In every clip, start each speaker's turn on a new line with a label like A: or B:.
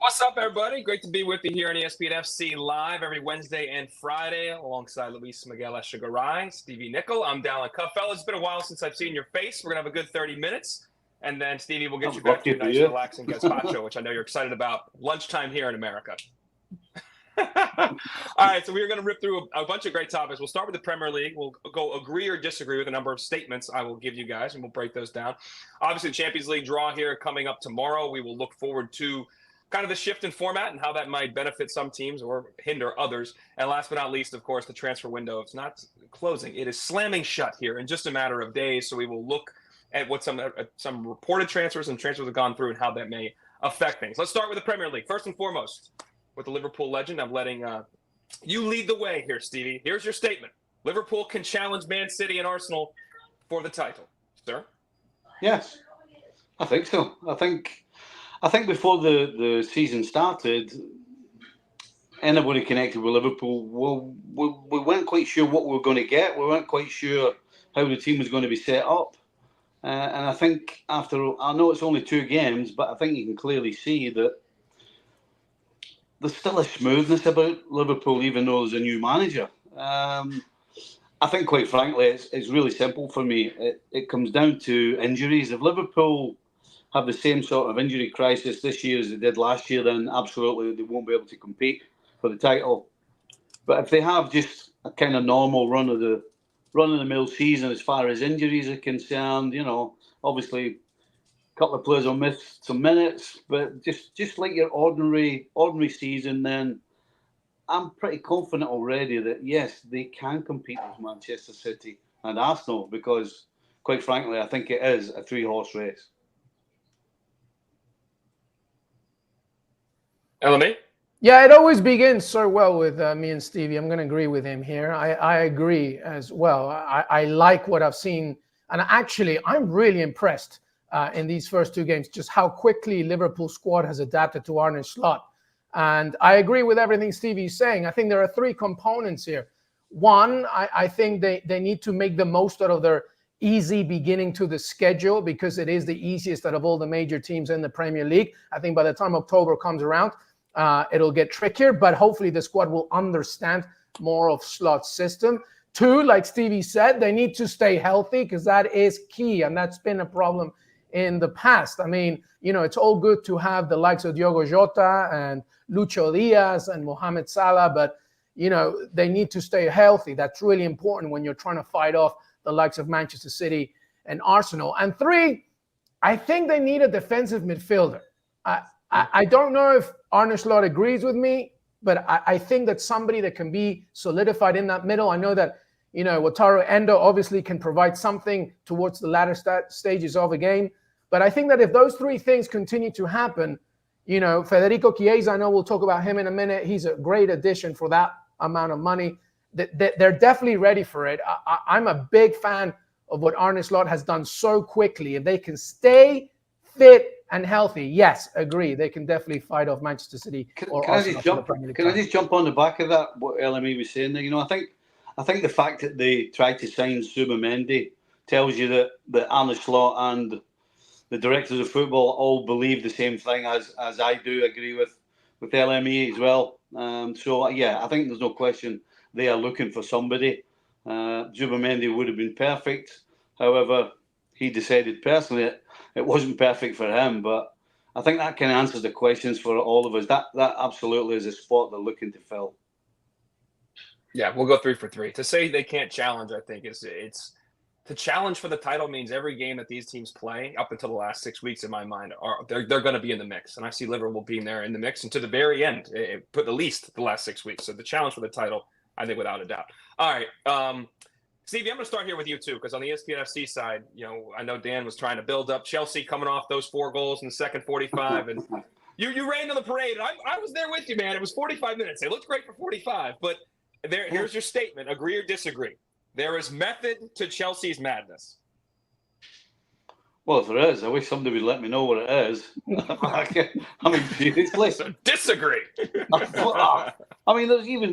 A: What's up, everybody? Great to be with you here on ESPN FC live every Wednesday and Friday alongside Miguel Echegaray, Stevie Nicol. I'm Dalen. Fellas, it's been a while since I've seen your face. We're going to have a good 30 minutes, and then Stevie will get you back to a nice, relaxing gazpacho, which I know you're excited about. Lunchtime here in America. All right, so we're going to rip through a bunch of great topics. We'll start with the Premier League. We'll go agree or disagree with a number of statements I will give you guys, and we'll break those down. Obviously, the Champions League draw here coming up tomorrow. We will look forward to kind of the shift in format and how that might benefit some teams or hinder others. And last but not least, of course, the transfer window. It's not closing. It is slamming shut here in just a matter of days. So we will look at what some reported transfers and transfers have gone through and how that may affect things. Let's start with the Premier League. First and foremost, with the Liverpool legend, I'm letting you lead the way here, Stevie. Here's your statement. Liverpool can challenge Man City and Arsenal for the title. Sir?
B: Yes, I think so. I think before the season started, anybody connected with Liverpool, we weren't quite sure what we were going to get. We weren't quite sure how the team was going to be set up. And I think I know it's only 2 games, but I think you can clearly see that there's still a smoothness about Liverpool, even though there's a new manager. I think, quite frankly, it's really simple for me. It comes down to injuries. If Liverpool have the same sort of injury crisis this year as they did last year, then absolutely they won't be able to compete for the title. But if they have just a kind of normal run of the mill season as far as injuries are concerned, obviously a couple of players will miss some minutes, but just like your ordinary season, then I'm pretty confident already that yes, they can compete with Manchester City and Arsenal, because quite frankly, I think it is a 3-horse race.
A: LMA?
C: Yeah, it always begins so well with me and Stevie. I'm going to agree with him here. I agree as well. I like what I've seen. And actually, I'm really impressed in these first 2 games, just how quickly Liverpool squad has adapted to Arne Slot. And I agree with everything Stevie's saying. I think there are 3 components here. One, I think they need to make the most out of their easy beginning to the schedule, because it is the easiest out of all the major teams in the Premier League. I think by the time October comes around, it'll get trickier, but hopefully the squad will understand more of Slot's system. 2, like Stevie said, they need to stay healthy, because that is key, and that's been a problem in the past. I mean, it's all good to have the likes of Diogo Jota and Lucho Diaz and Mohamed Salah, but, they need to stay healthy. That's really important when you're trying to fight off the likes of Manchester City and Arsenal. And 3, I think they need a defensive midfielder. I don't know if Arne Slot agrees with me, but I think that somebody that can be solidified in that middle. I know that, Wataru Endo obviously can provide something towards the latter stages of a game. But I think that if those 3 things continue to happen, Federico Chiesa, I know we'll talk about him in a minute. He's a great addition for that amount of money. They're definitely ready for it. I'm a big fan of what Arne Slot has done so quickly. If they can stay fit and healthy, yes, agree, they can definitely fight off Manchester City or Arsenal.
B: Can I just jump on the back of that, what LME was saying there? I think the fact that they tried to sign Zubimendi tells you that Arne Slot and the directors of football all believe the same thing as I do agree with LME as well. So, yeah, I think there's no question they are looking for somebody. Zubimendi would have been perfect. However, he decided personally it wasn't perfect for him. But I think that kind of answers the questions for all of us. That absolutely is a spot they're looking to fill.
A: Yeah, we'll go 3 for 3. To say they can't challenge, I think, it's to challenge for the title means every game that these teams play up until the last 6 weeks, in my mind, they're going to be in the mix. And I see Liverpool being there in the mix and to the very end, put at least the last 6 weeks. So the challenge for the title, I think, without a doubt. All right, Stevie, I'm going to start here with you, too, because on the ESPN FC side, I know Dan was trying to build up Chelsea coming off those 4 goals in the second 45. And you rained on the parade. I was there with you, man. It was 45 minutes. It looked great for 45. But here's your statement. Agree or disagree? There is method to Chelsea's madness.
B: Well, if there is, I wish somebody would let me know what it is. I mean, seriously.
A: So disagree.
B: I mean,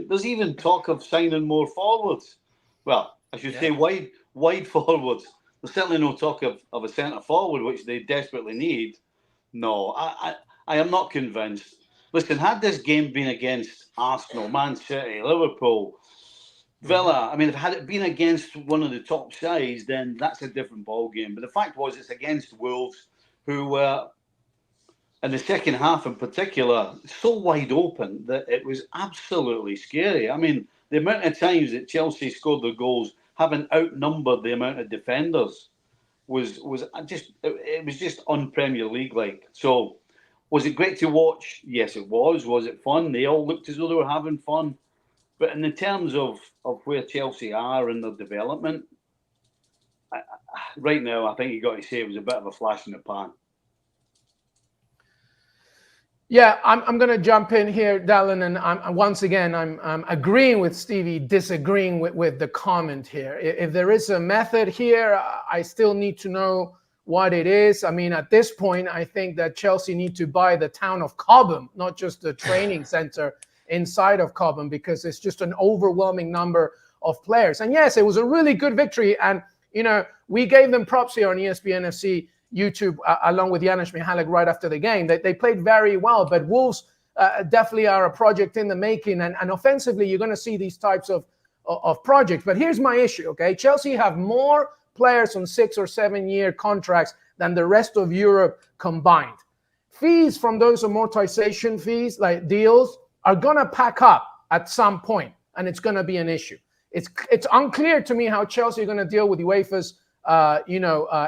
B: there's even talk of signing more forwards. Well, I should say wide forwards. There's certainly no talk of a centre forward, which they desperately need. No, I am not convinced. listen, had this game been against Arsenal, Man City, Liverpool, Villa, I mean, had it been against one of the top sides, then that's a different ball game. But the fact was, it's against Wolves, who were, in the second half in particular, so wide open that it was absolutely scary. I mean, the amount of times that Chelsea scored their goals, having outnumbered the amount of defenders, was just un-Premier League like. So, was it great to watch? Yes, it was. Was it fun? They all looked as though they were having fun. But in the terms of where Chelsea are in their development, right now, I think you got to say it was a bit of a flash in the pan.
C: Yeah, I'm going to jump in here, Dalen, and I'm agreeing with Stevie, disagreeing with the comment here. If there is a method here, I still need to know what it is. I mean, at this point, I think that Chelsea need to buy the town of Cobham, not just the training center inside of Cobham, because it's just an overwhelming number of players. And yes, it was a really good victory, and we gave them props here on ESPN FC YouTube, along with Janusz Michalek right after the game. They played very well, but Wolves definitely are a project in the making. And offensively, you're going to see these types of projects. But here's my issue, okay? Chelsea have more players on 6 or 7 year contracts than the rest of Europe combined. Fees from those amortization fees, like deals, are going to pack up at some point, and it's going to be an issue. It's unclear to me how Chelsea are going to deal with UEFA's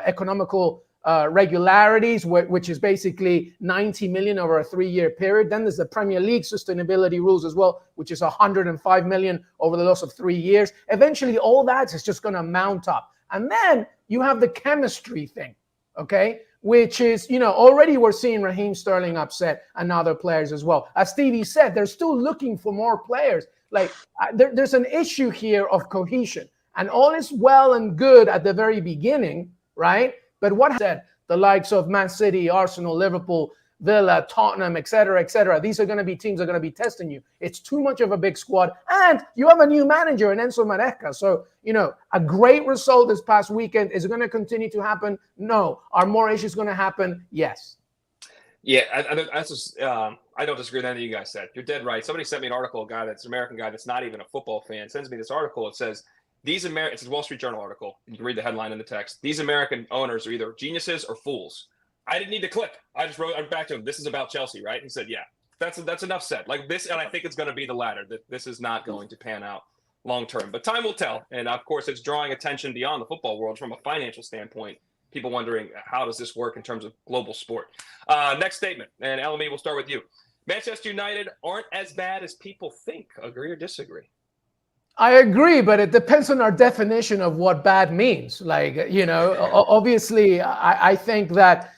C: economical regularities, which is basically 90 million over a 3-year period. Then there's the Premier League sustainability rules as well, which is 105 million over the loss of 3 years. Eventually, all that is just going to mount up. And then you have the chemistry thing, okay? Which is, already we're seeing Raheem Sterling upset and other players as well. As Stevie said, they're still looking for more players. Like, there's an issue here of cohesion. And all is well and good at the very beginning, right? But what said, the likes of Man City, Arsenal, Liverpool, Villa, Tottenham, etc., these are going to be teams that are going to be testing you. It's too much of a big squad. And you have a new manager in Enzo Maresca. So, a great result this past weekend. Is it going to continue to happen? No. Are more issues going to happen? Yes.
A: Yeah, I don't disagree with anything you guys said. You're dead right. Somebody sent me an article, an American guy that's not even a football fan, sends me this article. It says, it's a Wall Street Journal article. You can read the headline in the text. These American owners are either geniuses or fools. I didn't need to click. I just wrote back to him. This is about Chelsea, right? He said, yeah, that's enough said. Like this, and I think it's going to be the latter. That this is not going to pan out long term. But time will tell. And of course, it's drawing attention beyond the football world from a financial standpoint. People wondering, how does this work in terms of global sport? Next statement, and LME, we'll start with you. Manchester United aren't as bad as people think. Agree or disagree?
C: I agree, but it depends on our definition of what bad means. Like, obviously, I think that,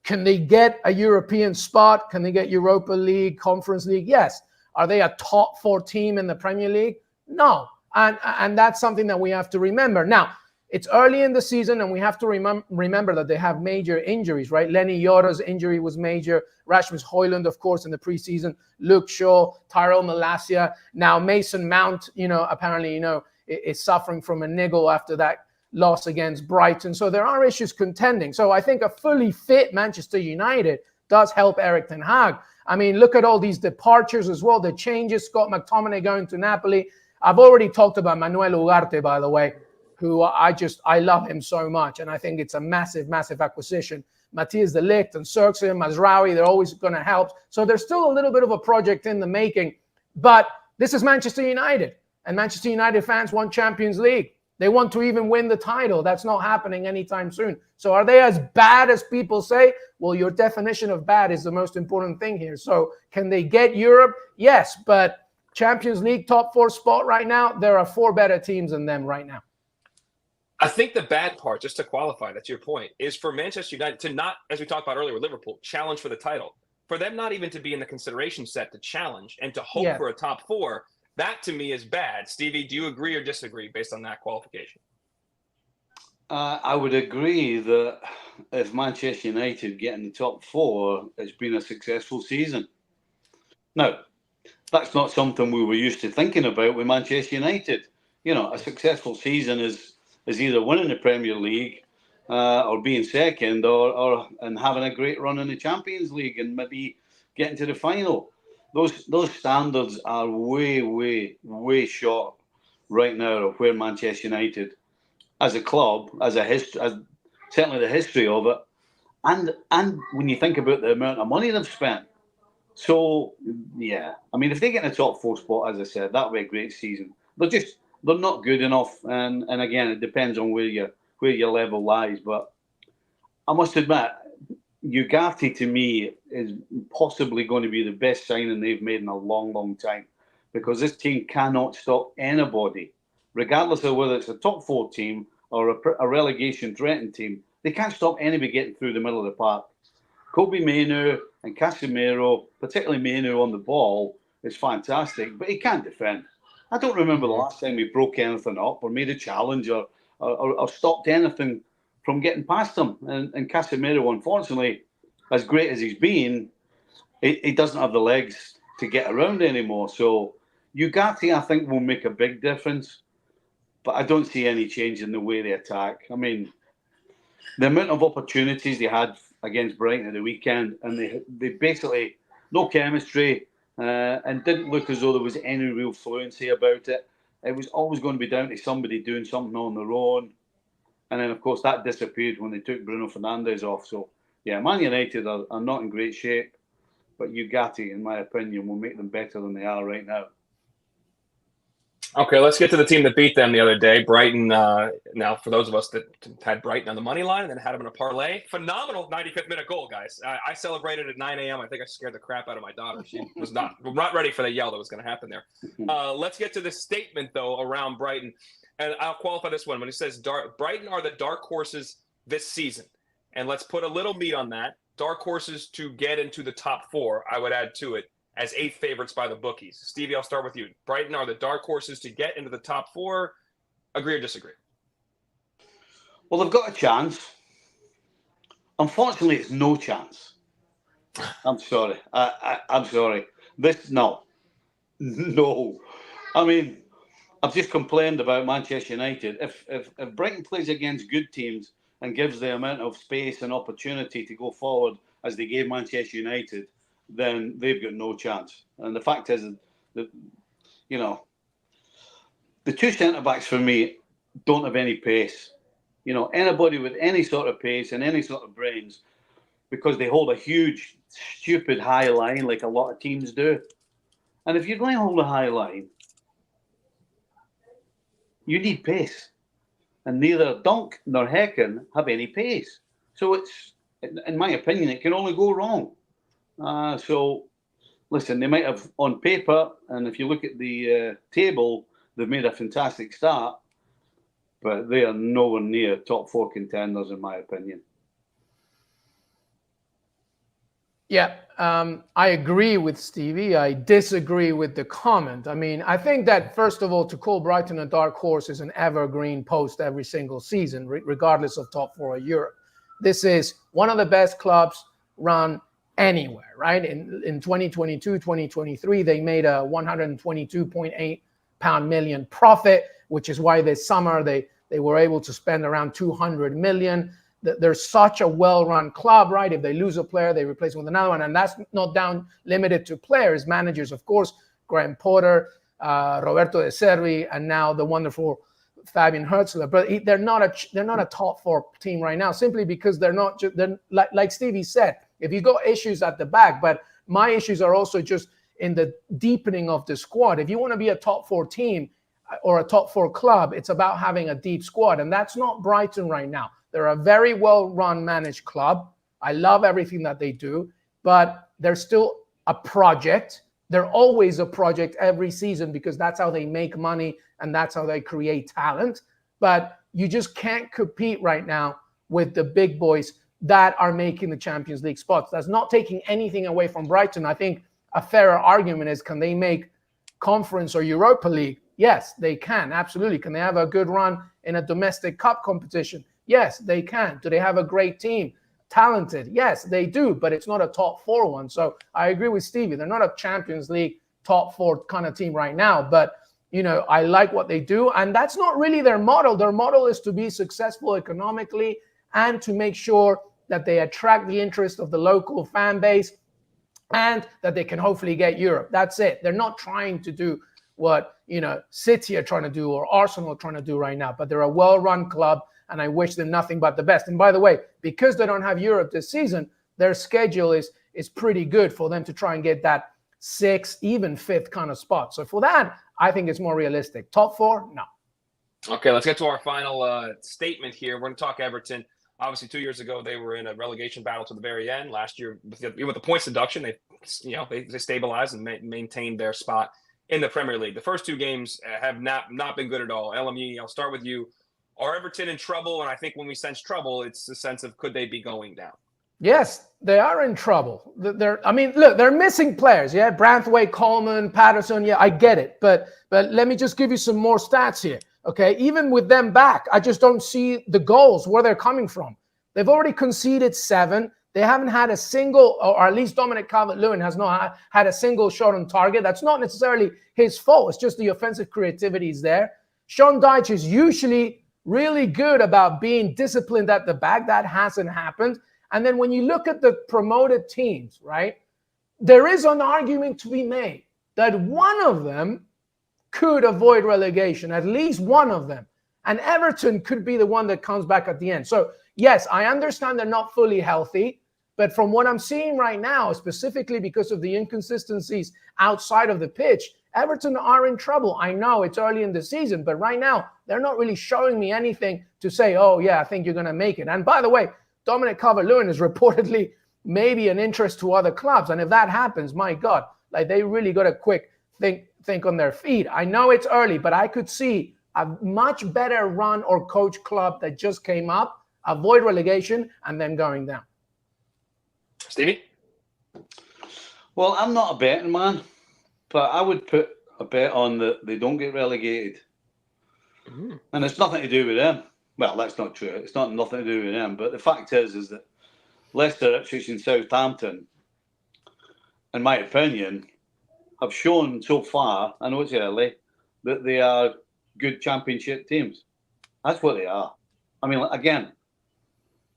C: can they get a European spot? Can they get Europa League, Conference League? Yes. Are they a top 4 team in the Premier League? No. And that's something that we have to remember. Now, it's early in the season, and we have to remember that they have major injuries, right? Lenny Yora's injury was major. Rasmus Højlund, of course, in the preseason. Luke Shaw, Tyrell Malacia. Now Mason Mount, apparently, is suffering from a niggle after that loss against Brighton. So there are issues contending. So I think a fully fit Manchester United does help Erik ten Hag. I mean, look at all these departures as well, the changes. Scott McTominay going to Napoli. I've already talked about Manuel Ugarte, by the way, who I love him so much, and I think it's a massive, massive acquisition. Matthias de Ligt and Xerxes, Mazraoui, they're always going to help. So there's still a little bit of a project in the making, but this is Manchester United, and Manchester United fans want Champions League. They want to even win the title. That's not happening anytime soon. So are they as bad as people say? Well, your definition of bad is the most important thing here. So can they get Europe? Yes, but Champions League top 4 spot right now, there are 4 better teams than them right now.
A: I think the bad part, just to qualify, that's your point, is for Manchester United to not, as we talked about earlier with Liverpool, challenge for the title. For them not even to be in the consideration set to challenge and to hope for a top 4, that to me is bad. Stevie, do you agree or disagree based on that qualification?
B: I would agree that if Manchester United get in the top 4, it's been a successful season. Now, that's not something we were used to thinking about with Manchester United. A successful season is either winning the Premier League or being second or having a great run in the Champions League and maybe getting to the final. Those standards are way, way, way short right now of where Manchester United, as a club, as certainly the history of it, and when you think about the amount of money they've spent. So yeah, I mean, if they get in the top 4 spot, as I said, that would be a great season. They're not good enough, and again, it depends on where your level lies. But I must admit, Ugarte to me is possibly going to be the best signing they've made in a long, long time, because this team cannot stop anybody, regardless of whether it's a top 4 team or a relegation threatened team. They can't stop anybody getting through the middle of the park. Kobe Mainoo and Casemiro, particularly Mainoo on the ball, is fantastic, but he can't defend. I don't remember the last time we broke anything up or made a challenge or stopped anything from getting past him. And Casemiro, unfortunately, as great as he's been, he doesn't have the legs to get around anymore. So Ugarte, I think, will make a big difference, but I don't see any change in the way they attack. I mean, the amount of opportunities they had against Brighton at the weekend, and they basically no chemistry and didn't look as though there was any real fluency about it. It was always going to be down to somebody doing something on their own. And then, of course, that disappeared when they took Bruno Fernandes off. So, yeah, Man United are not in great shape, but Ugarte, in my opinion, will make them better than they are right now.
A: Okay, let's get to the team that beat them the other day, Brighton. Now, for those of us that had Brighton on the money line and then had them in a parlay, phenomenal 95th minute goal, guys. I celebrated at 9 a.m. I think I scared the crap out of my daughter. She was not ready for the yell that was going to happen there. Let's get to the statement, though, around Brighton. And I'll qualify this one when it says Brighton are the dark horses this season. And let's put a little meat on that. Dark horses to get into the top 4, I would add to it, as 8th favorites by the bookies. Stevie, I'll start with you. Brighton are the dark horses to get into the top 4. Agree or disagree?
B: Well, they've got a chance. Unfortunately, it's no chance. I'm sorry. I'm sorry. No. I mean, I've just complained about Manchester United. If Brighton plays against good teams and gives the amount of space and opportunity to go forward as they gave Manchester United, then they've got no chance. And the fact is that, you know, the 2 centre-backs for me don't have any pace. You know, anybody with any sort of pace and any sort of brains, because they hold a huge, stupid high line like a lot of teams do. And if you're going to hold a high line, you need pace. And neither Dunk nor Häcken have any pace. So it's, in my opinion, it can only go wrong. So, listen, they might have on paper, and if you look at the table, they've made a fantastic start, but they are nowhere near top 4 contenders, in my opinion.
C: Yeah, I agree with Stevie. I disagree with the comment. I mean, I think that, first of all, to call Brighton a dark horse is an evergreen post every single season, regardless of top 4 of Europe. This is one of the best clubs run anywhere, right? In 2022, 2023, they made a 122.8 million profit, which is why this summer they were able to spend around 200 million. They're such a well-run club, right? If they lose a player, they replace him with another one. And that's not limited to players, managers, of course, Graham Potter, Roberto De Servi, and now the wonderful Fabian Hürzeler. But they're not a top 4 team right now, simply because they're like Stevie said, if you got issues at the back, but my issues are also just in the deepening of the squad. If you want to be a top 4 team or a top 4 club, it's about having a deep squad. And that's not Brighton right now. They're a very well-run, managed club. I love everything that they do, but they're still a project. They're always a project every season because that's how they make money and that's how they create talent. But you just can't compete right now with the big boys that are making the Champions League spots. That's not taking anything away from Brighton. I think a fairer argument is, can they make Conference or Europa League? Yes, they can. Absolutely. Can they have a good run in a domestic cup competition? Yes, they can. Do they have a great team? Talented? Yes, they do, but it's not a top 4 one. So I agree with Stevie. They're not a Champions League top 4 kind of team right now, but you know, I like what they do, and that's not really their model. Their model is to be successful economically and to make sure that they attract the interest of the local fan base and that they can hopefully get Europe. That's it. They're not trying to do what, City are trying to do or Arsenal are trying to do right now, but they're a well-run club, and I wish them nothing but the best. And by the way, because they don't have Europe this season, their schedule is pretty good for them to try and get that 6th, even 5th kind of spot. So for that, I think it's more realistic. Top 4, no.
A: Okay, let's get to our final statement here. We're going to talk Everton. Obviously, 2 years ago, they were in a relegation battle to the very end. Last year, with the points deduction, they stabilized and maintained their spot in the Premier League. The first 2 games have not been good at all. LME, I'll start with you. Are Everton in trouble? And I think when we sense trouble, it's the sense of could they be going down?
C: Yes, they are in trouble. They're missing players. Yeah, Branthwaite, Coleman, Patterson. Yeah, I get it. But let me just give you some more stats here. Okay, even with them back, I just don't see the goals where they're coming from. They've already conceded 7. They haven't had a single, or at least Dominic Calvert-Lewin has not had a single shot on target. That's not necessarily his fault. It's just the offensive creativity is there. Sean Dyche is usually really good about being disciplined at the back. That hasn't happened. And then when you look at the promoted teams, right, there is an argument to be made that one of them could avoid relegation, at least one of them. And Everton could be the one that comes back at the end. So, yes, I understand they're not fully healthy, but from what I'm seeing right now, specifically because of the inconsistencies outside of the pitch, Everton are in trouble. I know it's early in the season, but right now, they're not really showing me anything to say, oh, yeah, I think you're going to make it. And by the way, Dominic Calvert-Lewin is reportedly maybe an interest to other clubs. And if that happens, my God, like they really got a quick think on their feet. I know it's early, but I could see a much better run or coach club that just came up, avoid relegation, and then going down.
A: Stevie?
B: Well, I'm not a betting man, but I would put a bet on that they don't get relegated. Mm. And it's nothing to do with them. Well, that's not true. It's not nothing to do with them. But the fact is that Leicester, Ipswich and Southampton, in my opinion, have shown so far, I know it's early, that they are good championship teams. That's what they are. I mean, again,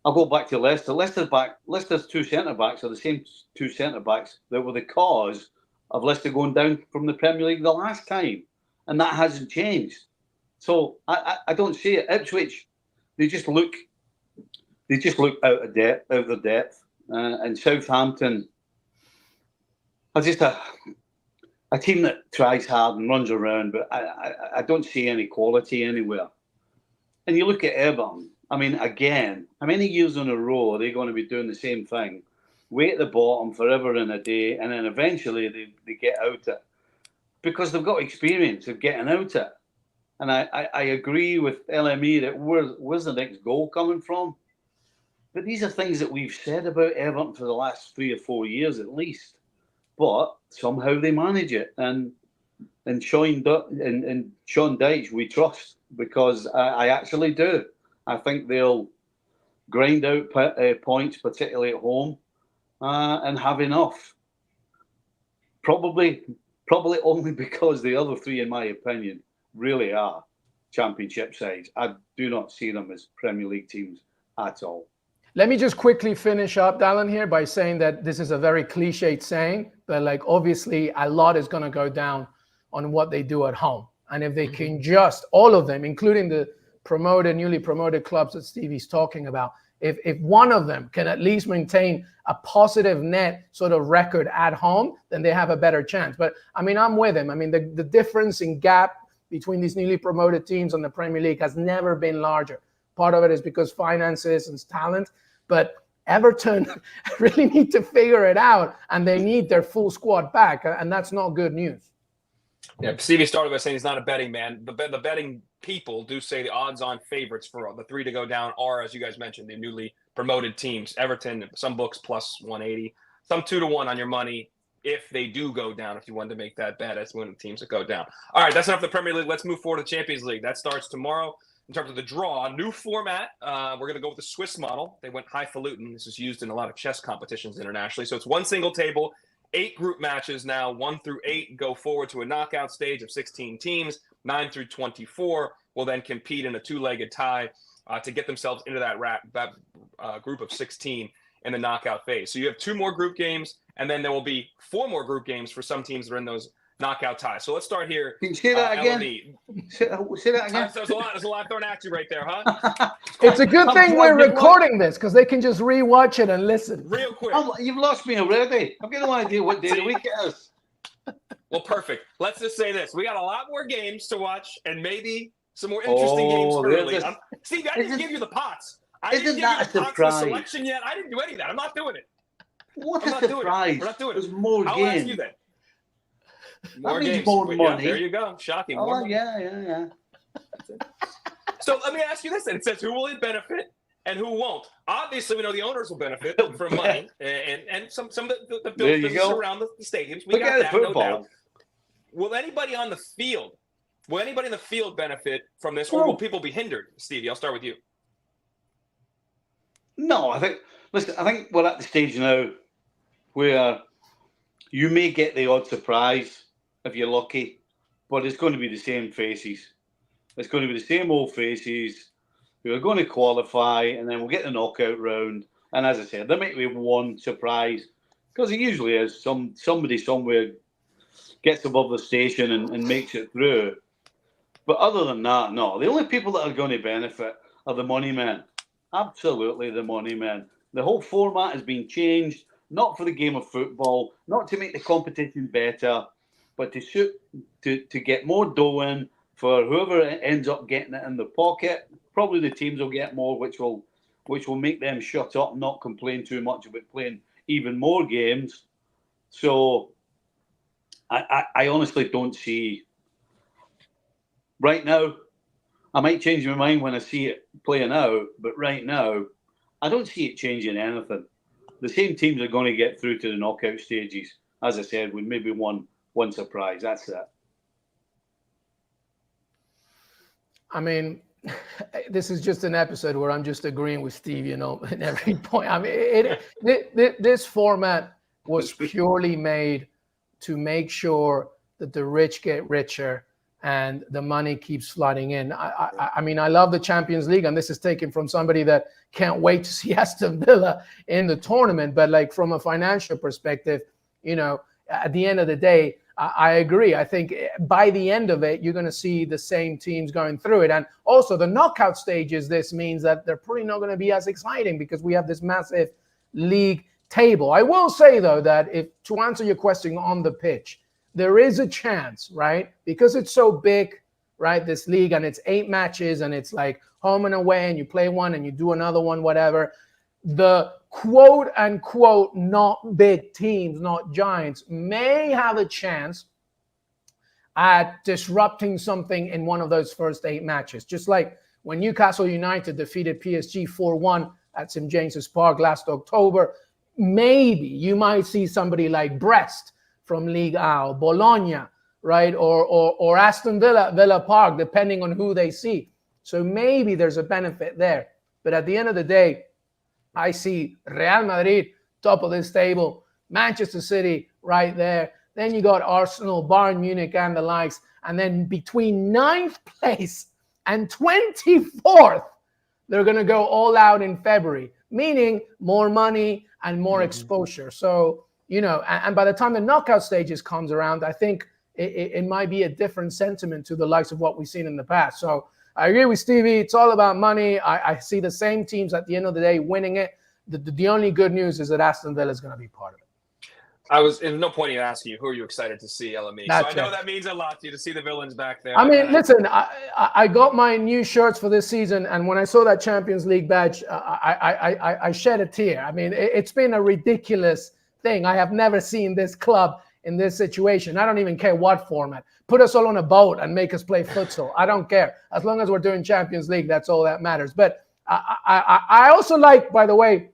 B: I'll go back to Leicester. Leicester's 2 centre-backs are the same 2 centre-backs that were the cause of Leicester going down from the Premier League the last time. And that hasn't changed. So I don't see it. Ipswich, they just look out of depth. And Southampton are just a team that tries hard and runs around, but I don't see any quality anywhere. And you look at Everton, I mean, again, how many years in a row are they going to be doing the same thing? Wait at the bottom forever and a day, and then eventually they get out it. Because they've got experience of getting out it. And I agree with LME that where's the next goal coming from? But these are things that we've said about Everton for the last 3 or 4 years at least. But somehow they manage it. And Sean Dyche we trust, because I actually do. I think they'll grind out points, particularly at home, and have enough. Probably only because the other 3, in my opinion, really are championship sides. I do not see them as Premier League teams at all.
C: Let me just quickly finish up, Dalen, here by saying that this is a very cliched saying, but like obviously a lot is going to go down on what they do at home. And if they can just, all of them, including the newly promoted clubs that Stevie's talking about, if one of them can at least maintain a positive net sort of record at home, then they have a better chance. But I mean, I'm with him. I mean, the difference in gap between these newly promoted teams and the Premier League has never been larger. Part of it is because finances and talent, but Everton really need to figure it out, and they need their full squad back, and that's not good news.
A: Yeah, Stevie started by saying he's not a betting man. The betting people do say the odds-on favorites for the 3 to go down are, as you guys mentioned, the newly promoted teams. Everton, some books plus 180, some 2-1 on your money if they do go down. If you wanted to make that bet as one of the teams that go down. All right, that's enough of the Premier League. Let's move forward to the Champions League. That starts tomorrow. In terms of the draw, new format, we're going to go with the Swiss model. They went highfalutin. This is used in a lot of chess competitions internationally. So it's one single table, 8 group matches now, 1 through 8 go forward to a knockout stage of 16 teams. 9 through 24 will then compete in a 2-legged tie to get themselves into that group of 16 in the knockout phase. So you have 2 more group games, and then there will be 4 more group games for some teams that are in those knockout ties. So let's start here.
B: Can you say that again? Say that again.
A: There's a lot thrown at you right there, huh?
C: It's a good thing we're recording this because they can just rewatch it and listen.
A: Real quick.
B: You've lost me already. I've got no idea what day of the week it is.
A: Well, perfect. Let's just say this. We got a lot more games to watch and maybe some more interesting games early. Steve, I didn't give you the pots. I didn't give you the pots for selection yet. I didn't do any of that. I'm not doing it.
B: What a surprise.
A: We're not doing it.
B: There's more games.
A: I'll ask you that. More games.
B: More money.
A: Yeah, there you go. Shocking.
B: Oh, yeah.
A: So let me ask you this. Then. It says who will it benefit and who won't. Obviously, we know the owners will benefit from money and some of the buildings around the stadiums. We got that, no doubt. Will anybody on the field? Will anybody in the field benefit from this, or will people be hindered? Stevie, I'll start with you.
B: No, I think we're at the stage now where you may get the odd surprise if you're lucky, but it's going to be the same faces. It's going to be the same old faces who are going to qualify, and then we'll get the knockout round. And as I said, there might be one surprise, because it usually is. Somebody somewhere gets above the station and makes it through. But other than that, no. The only people that are going to benefit are the money men. Absolutely the money men. The whole format has been changed, not for the game of football, not to make the competition better, but to get more dough in for whoever ends up getting it in the pocket. Probably the teams will get more, which will make them shut up and not complain too much about playing even more games. So I honestly don't see right now. I might change my mind when I see it playing out, but right now, I don't see it changing anything. The same teams are going to get through to the knockout stages, as I said, with maybe one surprise. That's it.
C: I mean, this is just an episode where I'm just agreeing with Steve, in every point. I mean, this format was purely made to make sure that the rich get richer and the money keeps flooding in. I mean, I love the Champions League, and this is taken from somebody that can't wait to see Aston Villa in the tournament. But like from a financial perspective, at the end of the day, I agree. I think by the end of it, you're going to see the same teams going through it. And also the knockout stages, this means that they're probably not going to be as exciting because we have this massive league table. I will say, though, that to answer your question on the pitch, there is a chance, right? Because it's so big, right? This league, and it's 8 matches, and it's like home and away, and you play one and you do another one, whatever. The quote unquote not big teams, not giants, may have a chance at disrupting something in one of those first 8 matches. Just like when Newcastle United defeated PSG 4-1 at St. James's Park last October, maybe you might see somebody like Brest from Ligue 1, Bologna, right? Or Aston Villa Park, depending on who they see. So maybe there's a benefit there. But at the end of the day, I see Real Madrid, top of this table, Manchester City right there. Then you got Arsenal, Bayern Munich, and the likes. And then between 9th place and 24th, they're going to go all out in February, meaning more money and more exposure. So, and by the time the knockout stages comes around, I think it might be a different sentiment to the likes of what we've seen in the past. So I agree with Stevie. It's all about money. I see the same teams at the end of the day winning it. The only good news is that Aston Villa is going to be part of it.
A: There's no point in asking you, who are you excited to see, LME? So I know that means a lot to you to see the villains back there.
C: I mean, listen, I got my new shirts for this season, and when I saw that Champions League badge, I shed a tear. I mean, it's been a ridiculous thing. I have never seen this club in this situation. I don't even care what format. Put us all on a boat and make us play futsal. I don't care. As long as we're doing Champions League, that's all that matters. But I also like, by the way,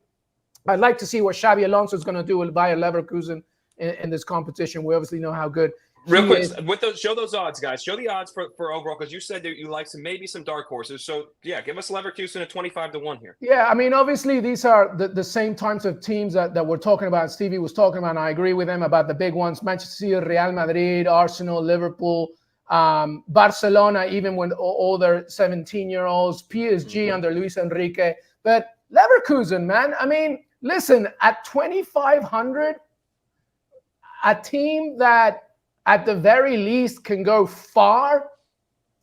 C: I'd like to see what Xabi Alonso is going to do with Bayer Leverkusen in this competition. We obviously know how good.
A: Real quick, show those odds, guys. Show the odds for overall, because you said that you like maybe some dark horses. So, yeah, give us Leverkusen at 25-1 here.
C: Yeah, I mean, obviously, these are the same types of teams that we're talking about. Stevie was talking about, and I agree with him about the big ones. Manchester City, Real Madrid, Arsenal, Liverpool, Barcelona, even with all their 17-year-olds, PSG under Luis Enrique. But Leverkusen, man, I mean, listen, at 2,500, a team that at the very least can go far,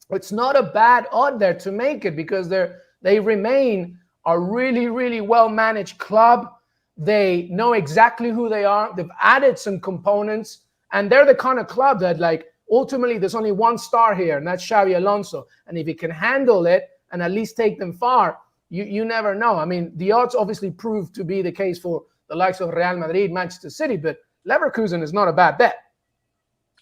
C: it's not a bad odd there to make it, because they remain a really, really well-managed club. They know exactly who they are. They've added some components, and they're the kind of club that, like, ultimately there's only one star here, and that's Xabi Alonso. And if he can handle it and at least take them far, you never know. I mean, the odds obviously prove to be the case for the likes of Real Madrid, Manchester City, but Leverkusen is not a bad bet.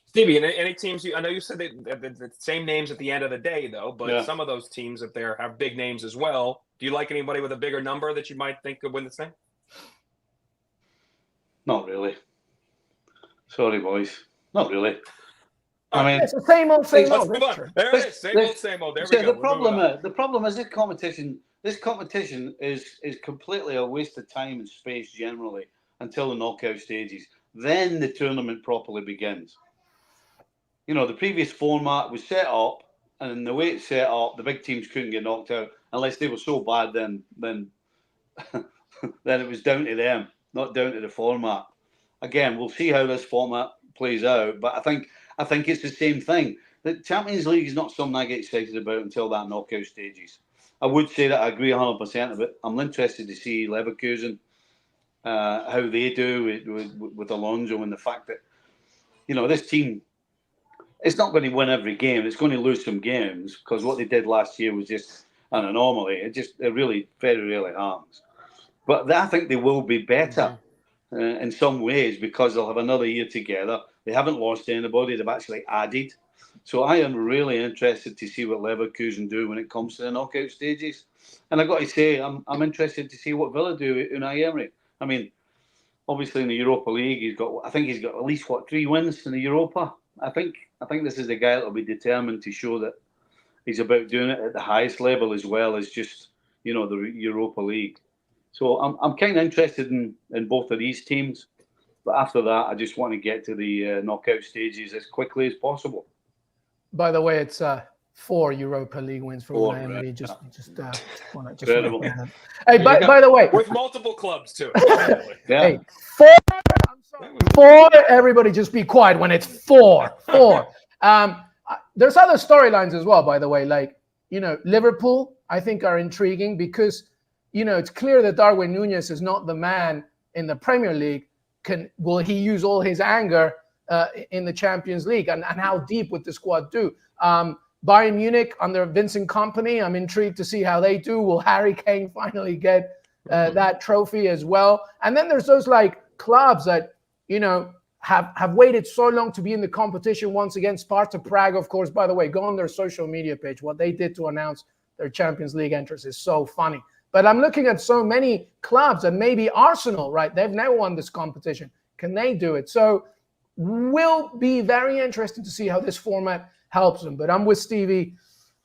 A: Stevie, any teams I know you said the same names at the end of the day, though, but some of those teams up there have big names as well. Do you like anybody with a bigger number that you might think could win this thing?
B: Not really. Sorry, boys. Not really. I mean,
C: it's the same old, same
A: let's
C: old.
A: move on. There it is. Same old, same old. There we go.
B: The problem is this competition is completely a waste of time and space generally until the knockout stages. Then the tournament properly begins. You know, the previous format was set up, and the way it's set up, the big teams couldn't get knocked out unless they were so bad. Then it was down to them, not down to the format. Again, we'll see how this format plays out, but I think it's the same thing. The Champions League is not something I get excited about until that knockout stages. I would say that I agree 100% of it. I'm interested to see Leverkusen, how they do with Alonso, and the fact that, you know, this team, it's not going to win every game. It's going to lose some games, because what they did last year was just an anomaly. It really very rarely happens. But I think they will be better in some ways, because they'll have another year together. They haven't lost anybody. They've actually added. So I am really interested to see what Leverkusen do when it comes to the knockout stages. And I've got to say, I'm interested to see what Villa do with Unai Emery. I mean, obviously in the Europa League, I think he's got at least 3 wins in the Europa. I think this is the guy that will be determined to show that he's about doing it at the highest level as well as just, you know, the Europa League. So I'm kind of interested in both of these teams. But after that, I just want to get to the knockout stages as quickly as possible.
C: By the way, it's 4 Europa League wins for Unai Emery.
B: Right.
C: Just
B: Incredible.
C: Hey, by the way,
A: with multiple clubs too.
C: Hey, 4. I'm sorry, 4. Everybody, just be quiet when it's 4. 4. There's other storylines as well, by the way. Like, you know, Liverpool, I think, are intriguing because, you know, it's clear that Darwin Núñez is not the man in the Premier League. Will he use all his anger in the Champions League, and how deep would the squad do? Bayern Munich under Vincent Kompany, I'm intrigued to see how they do. Will Harry Kane finally get that trophy as well? And then there's those like clubs that, you know, have waited so long to be in the competition once again. Sparta Prague, of course, by the way, go on their social media page. What they did to announce their Champions League entrance is so funny. But I'm looking at so many clubs, and maybe Arsenal, right? They've never won this competition. Can they do it? So will be very interesting to see how this format helps them. But I'm with Stevie.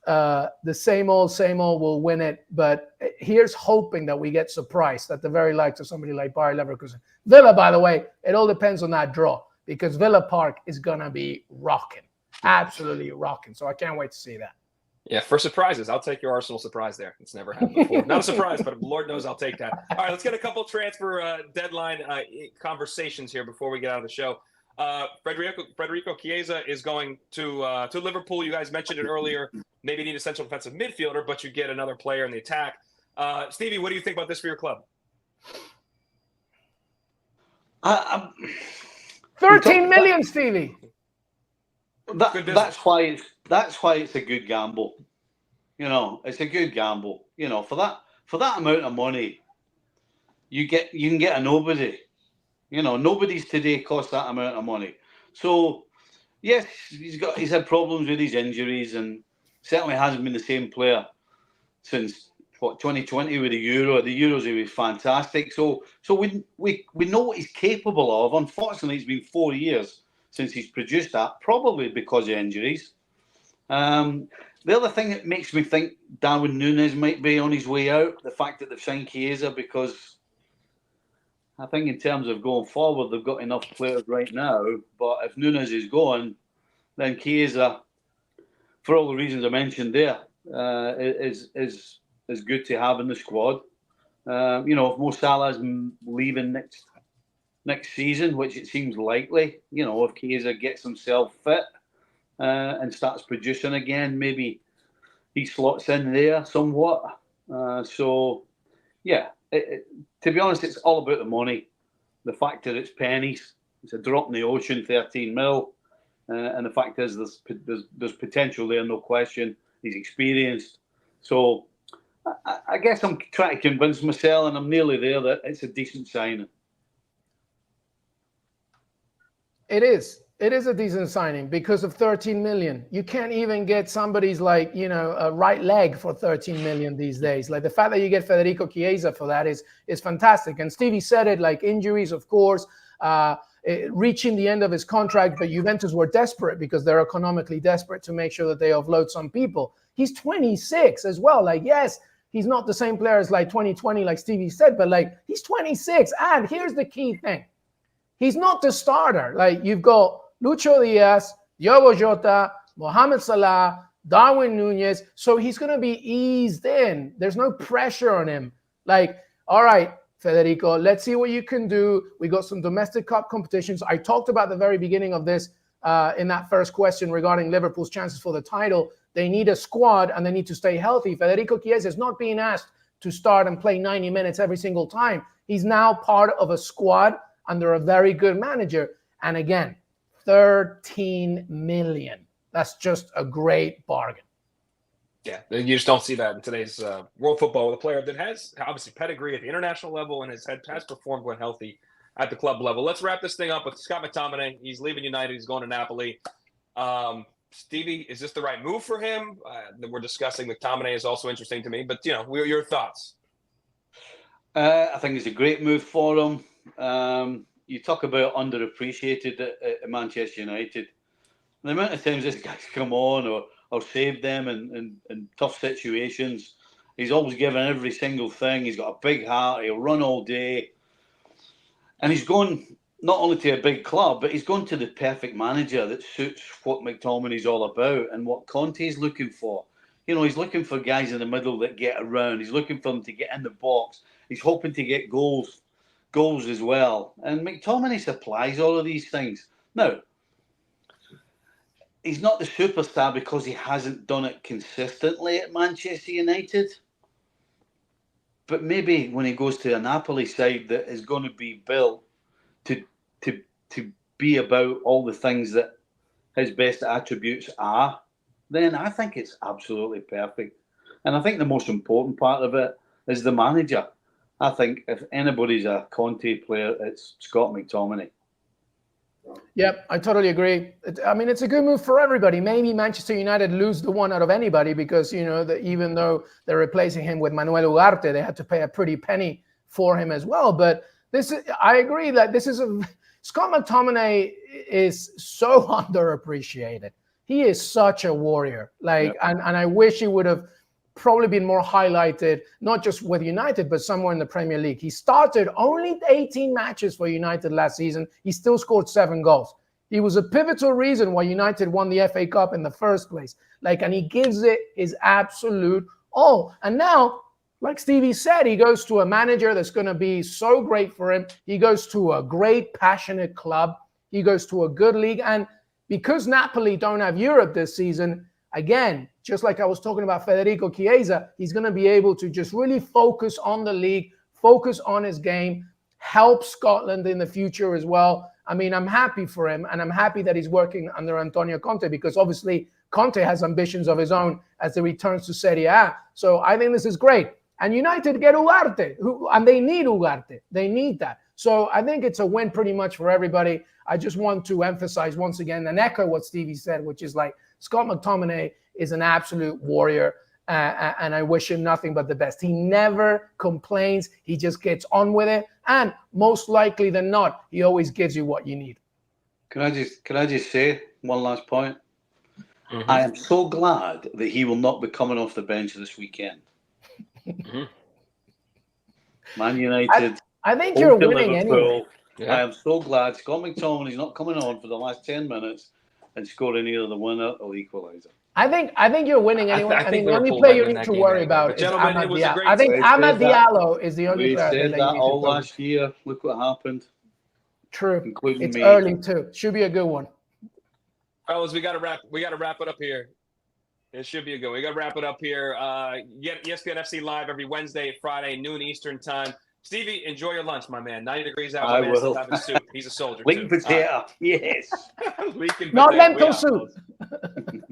C: The same old will win it. But here's hoping that we get surprised at the very likes of somebody like Bayer Leverkusen. Villa, by the way, it all depends on that draw, because Villa Park is going to be rocking. Absolutely rocking. So I can't wait to see that.
A: Yeah, for surprises, I'll take your Arsenal surprise there. It's never happened before. Not a surprise, but Lord knows I'll take that. All right, let's get a couple transfer deadline conversations here before we get out of the show. Federico Chiesa is going to Liverpool. You guys mentioned it earlier. Maybe need a central defensive midfielder, but you get another player in the attack. Stevie, what do you think about this for your club?
C: 13 million, Stevie.
B: That's why it's a good gamble. You know, it's a good gamble. You know, for that amount of money, you can get a nobody. You know, nobody's today cost that amount of money. So yes, he's had problems with his injuries, and certainly hasn't been the same player since 2020 with the Euro. The Euros, he was fantastic. So we know what he's capable of. Unfortunately, it's been 4 years since he's produced that, probably because of injuries. The other thing that makes me think Darwin Núñez might be on his way out, the fact that they've signed Chiesa, because I think in terms of going forward, they've got enough players right now. But if Núñez is going, then Chiesa, for all the reasons I mentioned there, is good to have in the squad. If Mo Salah's leaving next season, which it seems likely, if Chiesa gets himself fit and starts producing again, maybe he slots in there somewhat. To be honest, it's all about the money. The fact that it's pennies, it's a drop in the ocean, 13 mil. And the fact is, there's potential there, no question. He's experienced. So I guess I'm trying to convince myself, and I'm nearly there, that it's a decent signing.
C: It is. It is a decent signing because of 13 million. You can't even get somebody's a right leg for 13 million these days. Like the fact that you get Federico Chiesa for that is fantastic. And Stevie said it, like injuries, of course, reaching the end of his contract, but Juventus were desperate because they're economically desperate to make sure that they offload some people. He's 26 as well. Like, yes, he's not the same player as like 2020, like Stevie said, but like he's 26. And here's the key thing. He's not the starter. Like you've got Lucho Diaz, Diogo Jota, Mohamed Salah, Darwin Nunez. So he's going to be eased in. There's no pressure on him. Like, all right, Federico, let's see what you can do. We got some domestic cup competitions. I talked about the very beginning of this in that first question regarding Liverpool's chances for the title. They need a squad and they need to stay healthy. Federico Chiesa is not being asked to start and play 90 minutes every single time. He's now part of a squad under a very good manager. And again, 13 million. That's just a great bargain.
A: Yeah, you just don't see that in today's world football with a player that has obviously pedigree at the international level and has performed when healthy at the club level. Let's wrap this thing up with Scott McTominay. He's leaving United. He's going to Napoli. Stevie, is this the right move for him? We're discussing McTominay is also interesting to me, but your thoughts.
B: I think it's a great move for him. You talk about underappreciated at Manchester United. The amount of times this guy's come on or saved them in tough situations. He's always given every single thing. He's got a big heart. He'll run all day. And he's going not only to a big club, but he's going to the perfect manager that suits what McTominay's all about and what Conte's looking for. He's looking for guys in the middle that get around. He's looking for them to get in the box. He's hoping to get goals as well. And McTominay supplies all of these things. Now, he's not the superstar because he hasn't done it consistently at Manchester United. But maybe when he goes to a Napoli side that is going to be built to be about all the things that his best attributes are, then I think it's absolutely perfect. And I think the most important part of it is the manager. I think if anybody's a Conte player, it's Scott McTominay.
C: Yep, I totally agree. It's a good move for everybody. Maybe Manchester United lose the one out of anybody because, even though they're replacing him with Manuel Ugarte, they had to pay a pretty penny for him as well. But I agree that Scott McTominay is so underappreciated. He is such a warrior. And I wish he would have probably been more highlighted, not just with United, but somewhere in the Premier League. He started only 18 matches for United last season. He still scored 7 goals. He was a pivotal reason why United won the FA Cup in the first place. And he gives it his absolute all. And now, like Stevie said, he goes to a manager that's going to be so great for him. He goes to a great, passionate club. He goes to a good league. And because Napoli don't have Europe this season, again, just like I was talking about Federico Chiesa, he's going to be able to just really focus on the league, focus on his game, help Scotland in the future as well. I'm happy for him, and I'm happy that he's working under Antonio Conte because obviously Conte has ambitions of his own as he returns to Serie A. So I think this is great. And United get Ugarte, and they need Ugarte. They need that. So I think it's a win pretty much for everybody. I just want to emphasize once again and echo what Stevie said, which is Scott McTominay is an absolute warrior, and I wish him nothing but the best. He never complains. He just gets on with it, and most likely than not, he always gives you what you need.
B: Can I just say one last point? Mm-hmm. I am so glad that he will not be coming off the bench this weekend. Mm-hmm. Man United.
C: I think you're winning anyway.
B: Yeah. I am so glad Scott McTominay is not coming on for the last 10 minutes and scoring either the winner or the equaliser.
C: I think you're winning anyway. I mean, the only
A: Liverpool
C: player
A: might
C: you
A: win
C: need
A: that
C: to
A: game
C: worry
A: anyway.
C: about
A: But
C: is
A: gentlemen,
C: Amad
A: it was a
C: Diallo.
A: great
C: I think
B: We
C: Amad
B: said that.
C: Diallo is the only
B: We
C: player
B: said
C: that
B: that
C: you need
B: all
C: to focus.
B: last year. Look what happened.
C: True.
B: Including
C: It's
B: me.
C: early too. Should be a good one.
A: Fellas, we got to wrap it up here. It should be a good one. We got to wrap it up here. Get ESPN FC live every Wednesday, Friday, noon Eastern time. Stevie, enjoy your lunch, my man. 90 degrees out.
B: I
A: My man's still
B: will.
A: having soup. He's a soldier,
B: Lean
A: too.
B: potato. Yes.
A: Leaking
C: Not
A: potato.
C: lentil
A: We out,
C: soup.
A: fellas.